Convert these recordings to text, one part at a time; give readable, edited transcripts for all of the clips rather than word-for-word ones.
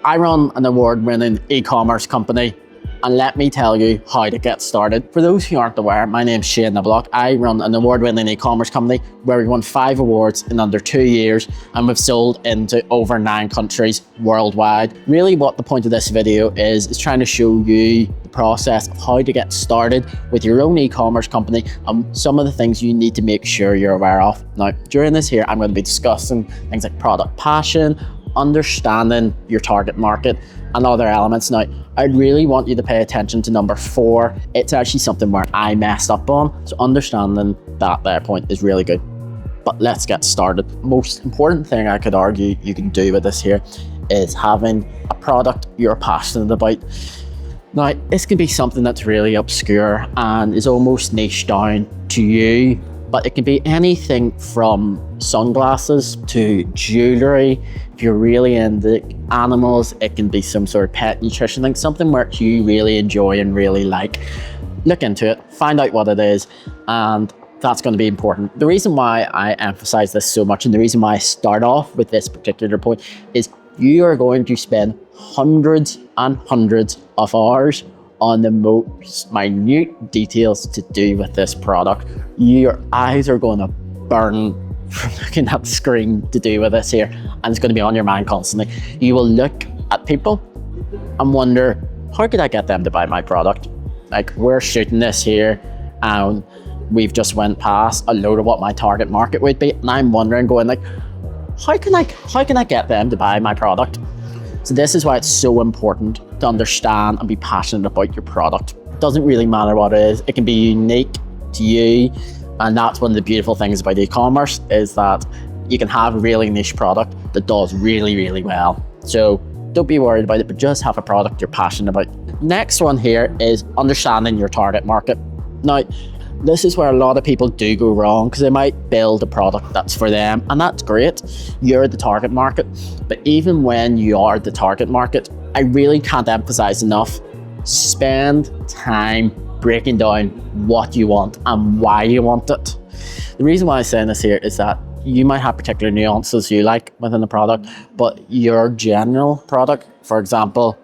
I run an award-winning e-commerce company, and let me tell you how to get started. For those who aren't aware, my name's Shane Niblock. I run an award-winning e-commerce company where we won 5 awards in under 2 years, and we've sold into over 9 countries worldwide. Really what the point of this video is trying to show you the process of how to get started with your own e-commerce company and some of the things you need to make sure you're aware of. Now, during this here, I'm going to be discussing things like product passion, understanding your target market, and other elements. Now, I really want you to pay attention to number 4. It's actually something where I messed up on, so understanding that there point is really good. But let's get started. Most important thing I could argue you can do with this here is having a product you're passionate about. Now, this can be something that's really obscure and is almost niche down to you, but it can be anything from sunglasses to jewelry. If you're really into animals, it can be some sort of pet nutrition thing, something where you really enjoy and really like. Look into it, find out what it is, and that's going to be important. The reason why I emphasize this so much, and the reason why I start off with this particular point, is you are going to spend hundreds and hundreds of hours on the most minute details to do with this product. Your eyes are going to burn from looking at the screen to do with this here, and it's going to be on your mind constantly. You will look at people and wonder, how could I get them to buy my product? Like, we're shooting this here and we've just went past a load of what my target market would be, and I'm wondering, going like, how can I get them to buy my product? So this is why it's so important to understand and be passionate about your product. It doesn't really matter what it is. It can be unique to you. And that's one of the beautiful things about e-commerce, is that you can have a really niche product that does really, really well. So don't be worried about it, but just have a product you're passionate about. Next one here is understanding your target market. Now, this is where a lot of people do go wrong, because they might build a product that's for them, and that's great. You're the target market. But even when you are the target market, I really can't emphasize enough, spend time breaking down what you want and why you want it. The reason why I'm saying this here is that you might have particular nuances you like within the product, but your general product, for example,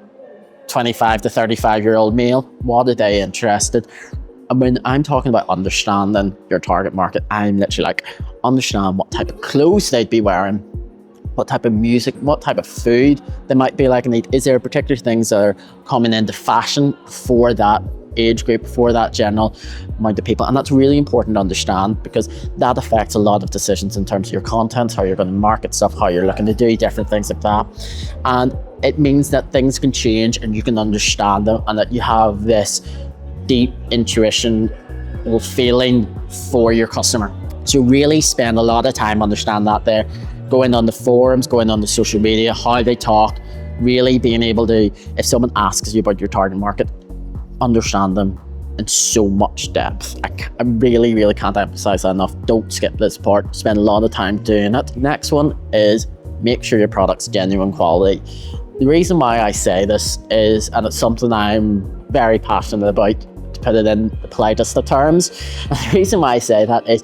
25 to 35-year-old male, what are they interested? And when I'm talking about understanding your target market, I'm literally like, understand what type of clothes they'd be wearing, what type of music, what type of food they might be like, and is there particular things that are coming into fashion for that age group, for that general amount of people. And that's really important to understand, because that affects a lot of decisions in terms of your content, how you're going to market stuff, how you're looking to do different things like that. And it means that things can change and you can understand them, and that you have this deep intuition or feeling for your customer. So really spend a lot of time understand that there, going on the forums, going on the social media, how they talk, really being able to, if someone asks you about your target market, understand them in so much depth. I really, really can't emphasize that enough. Don't skip this part. Spend a lot of time doing it. Next one is make sure your product's genuine quality. The reason why I say this is, and it's something I'm very passionate about, to put it in the politest of terms, and the reason why I say that is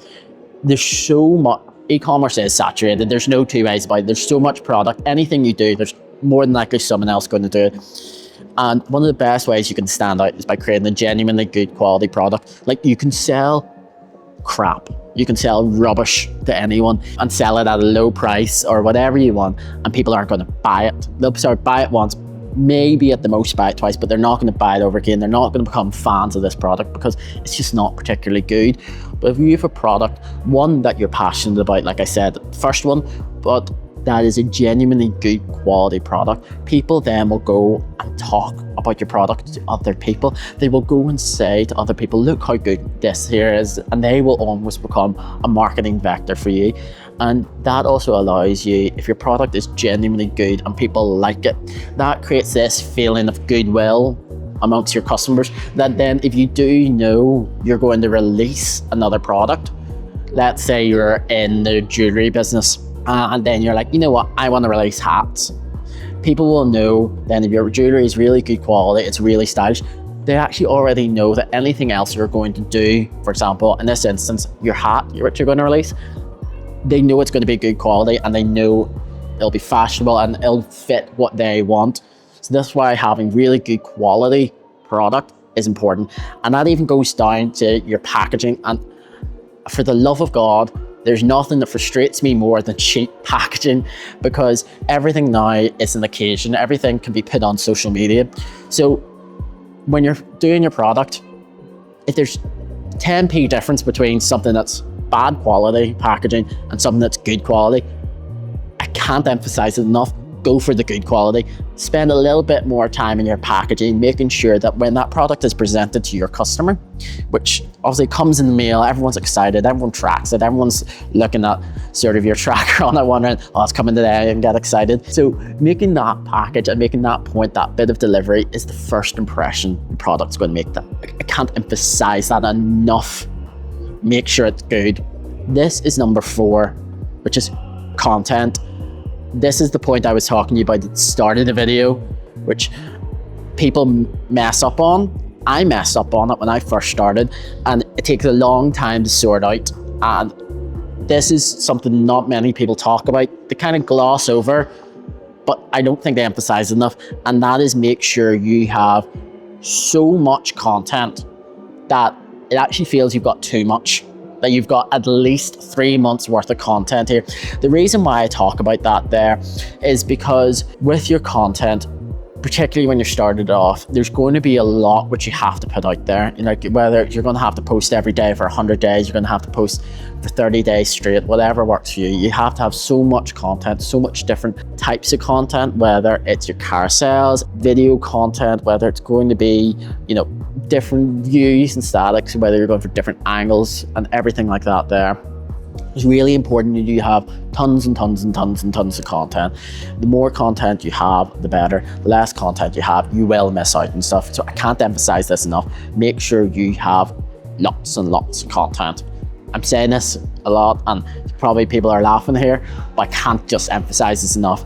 there's so much, e-commerce is saturated. There's no two ways about it. There's so much product. Anything you do, there's more than likely someone else going to do it. And one of the best ways you can stand out is by creating a genuinely good quality product. Like, you can sell crap, you can sell rubbish to anyone and sell it at a low price or whatever you want, and people aren't going to buy it. They'll start buy it once, maybe at the most buy it twice, but they're not going to buy it over again. They're not going to become fans of this product because it's just not particularly good. But if you have a product, one that you're passionate about, like I said, the first one, but that is a genuinely good quality product, people then will go and talk about your product to other people. They will go and say to other people, look how good this here is, and they will almost become a marketing vector for you. And that also allows you, if your product is genuinely good and people like it, that creates this feeling of goodwill amongst your customers, that then if you do know you're going to release another product, let's say you're in the jewelry business, and then you're like, you know what, I want to release hats. People will know then if your jewelry is really good quality, it's really stylish, they actually already know that anything else you're going to do, for example, in this instance, your hat, which you're going to release, they know it's going to be good quality, and they know it'll be fashionable, and it'll fit what they want. So that's why having really good quality product is important. And that even goes down to your packaging. And for the love of God, there's nothing that frustrates me more than cheap packaging, because everything now is an occasion. Everything can be put on social media. So when you're doing your product, if there's 10p difference between something that's bad quality packaging and something that's good quality, I can't emphasize it enough. Go for the good quality. Spend a little bit more time in your packaging, making sure that when that product is presented to your customer, which obviously comes in the mail, everyone's excited, everyone tracks it, everyone's looking at sort of your tracker on it, wondering, oh, it's coming today, and get excited. So making that package and making that point, that bit of delivery, is the first impression the product's going to make. That I can't emphasize that enough. Make sure it's good. This is number 4, which is content. This is the point I was talking to you about at the start of the video, which people mess up on. I messed up on it when I first started, and it takes a long time to sort out. And this is something not many people talk about. They kind of gloss over, but I don't think they emphasize enough. And that is, make sure you have so much content that it actually feels you've got too much, that you've got at least 3 months worth of content here. The reason why I talk about that there is because with your content, particularly when you're started off, there's going to be a lot which you have to put out there. You know, whether you're going to have to post every day for 100 days, you're going to have to post for 30 days straight, whatever works for you. You have to have so much content, so much different types of content, whether it's your carousels, video content, whether it's going to be, you know, different views and statics, whether you're going for different angles and everything like that there. It's really important that you have tons and tons and tons and tons of content. The more content you have, the better. The less content you have, you will miss out and stuff. So I can't emphasize this enough. Make sure you have lots and lots of content. I'm saying this a lot, and probably people are laughing here, but I can't just emphasize this enough.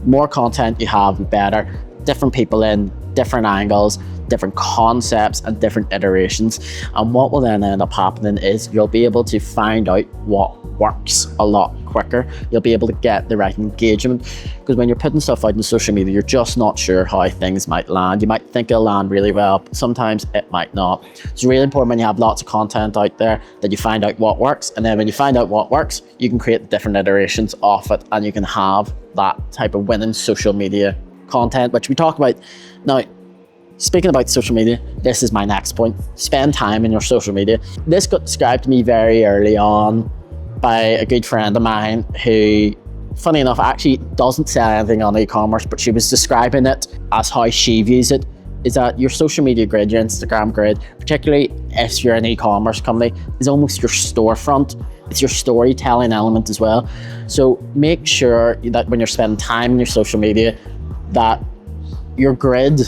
More content you have, the better. Different people in, different angles, different concepts, and different iterations. And what will then end up happening is you'll be able to find out what works a lot quicker. You'll be able to get the right engagement, because when you're putting stuff out on social media, you're just not sure how things might land. You might think it'll land really well, but sometimes it might not. It's really important when you have lots of content out there that you find out what works, and then when you find out what works, you can create different iterations of it, and you can have that type of winning social media content, which we talk about. Now, speaking about social media, this is my next point. Spend time in your social media. This got described to me very early on by a good friend of mine who, funny enough, actually doesn't sell anything on e-commerce, but she was describing it as how she views it, is that your social media grid, your Instagram grid, particularly if you're an e-commerce company, is almost your storefront. It's your storytelling element as well. So make sure that when you're spending time in your social media, that your grid,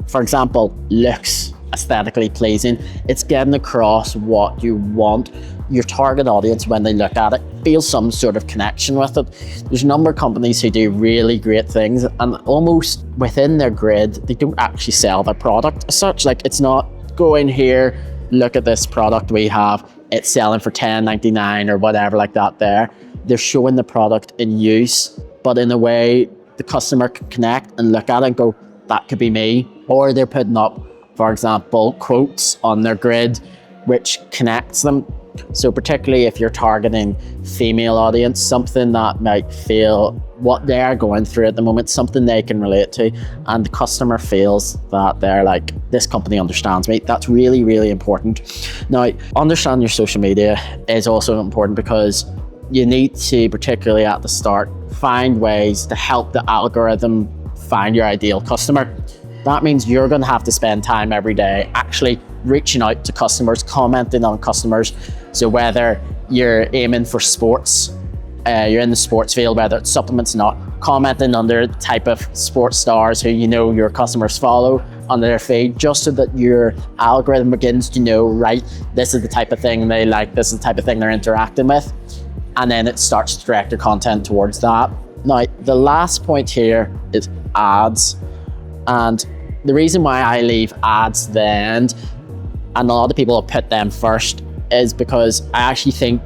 for example, looks aesthetically pleasing. It's getting across what you want your target audience, when they look at it, feel some sort of connection with it. There's a number of companies who do really great things, and almost within their grid, they don't actually sell their product as such. Like, it's not, go in here, look at this product we have, it's selling for $10.99 or whatever like that there. They're showing the product in use, but in a way the customer can connect and look at it and go, that could be me. Or they're putting up, for example, quotes on their grid which connects them. So particularly if you're targeting female audience, something that might feel what they're going through at the moment, something they can relate to, and the customer feels that they're like, this company understands me. That's really, really important. Now, understanding your social media is also important, because you need to, particularly at the start, find ways to help the algorithm find your ideal customer. That means you're going to have to spend time every day actually reaching out to customers, commenting on customers. So whether you're aiming for sports, you're in the sports field, whether it's supplements or not, commenting under the type of sports stars who you know your customers follow on their feed, just so that your algorithm begins to know, right, this is the type of thing they like, this is the type of thing they're interacting with, and then it starts to direct your content towards that. Now, the last point here is ads. And the reason why I leave ads to the end, and a lot of people will put them first, is because I actually think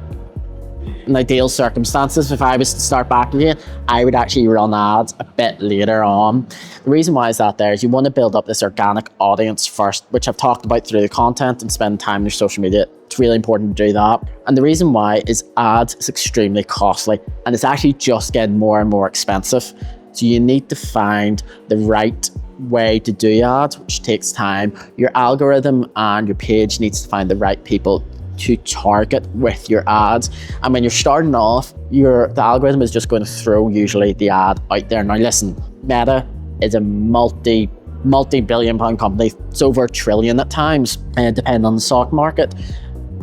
In ideal circumstances, if I was to start back again, I would actually run ads a bit later on. The reason why is that there is you want to build up this organic audience first, which I've talked about through the content and spend time on your social media. It's really important to do that. And the reason why is ads is extremely costly and it's actually just getting more and more expensive. So you need to find the right way to do ads, which takes time. Your algorithm and your page needs to find the right people to target with your ads. And when you're starting off, the algorithm is just going to throw usually the ad out there. Now listen, Meta is a multi-billion pound company. It's over $1 trillion at times, depending on the stock market.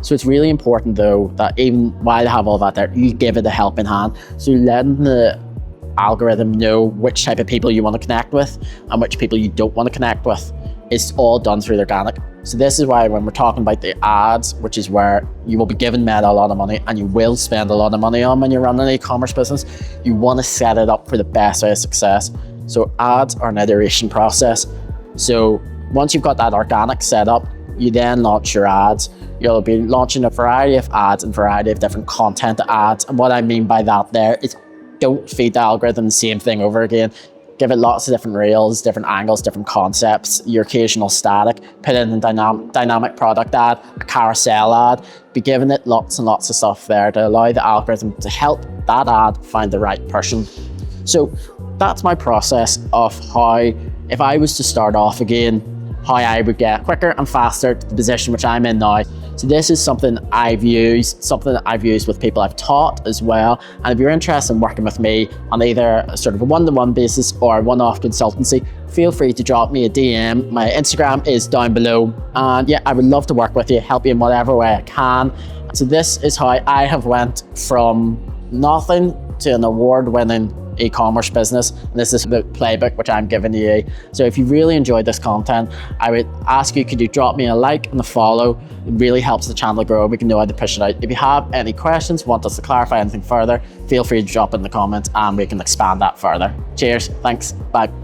So it's really important though that even while I have all that there, you give it a helping hand. So letting the algorithm know which type of people you want to connect with and which people you don't want to connect with. It's all done through the organic. So this is why when we're talking about the ads, which is where you will be giving Meta a lot of money and you will spend a lot of money on when you're running an e-commerce business, you want to set it up for the best way of success. So ads are an iteration process. So once you've got that organic set up, you then launch your ads. You'll be launching a variety of ads and variety of different content ads. And what I mean by that there is don't feed the algorithm the same thing over again. Give it lots of different reels, different angles, different concepts, your occasional static, put in a dynamic product ad, a carousel ad, be giving it lots and lots of stuff there to allow the algorithm to help that ad find the right person. So that's my process of how, if I was to start off again, how I would get quicker and faster to the position which I'm in now. So this is something I've used with people I've taught as well. And if you're interested in working with me on either a sort of a one-to-one basis or a one-off consultancy, feel free to drop me a DM. My Instagram is down below. And yeah, I would love to work with you, help you in whatever way I can. So this is how I have went from nothing to an award-winning e-commerce business. And this is the playbook which I'm giving you. So if you really enjoyed this content, I would ask you, could you drop me a like and a follow? It really helps the channel grow. We can know how to push it out. If you have any questions, want us to clarify anything further, feel free to drop in the comments and we can expand that further. Cheers, thanks, bye.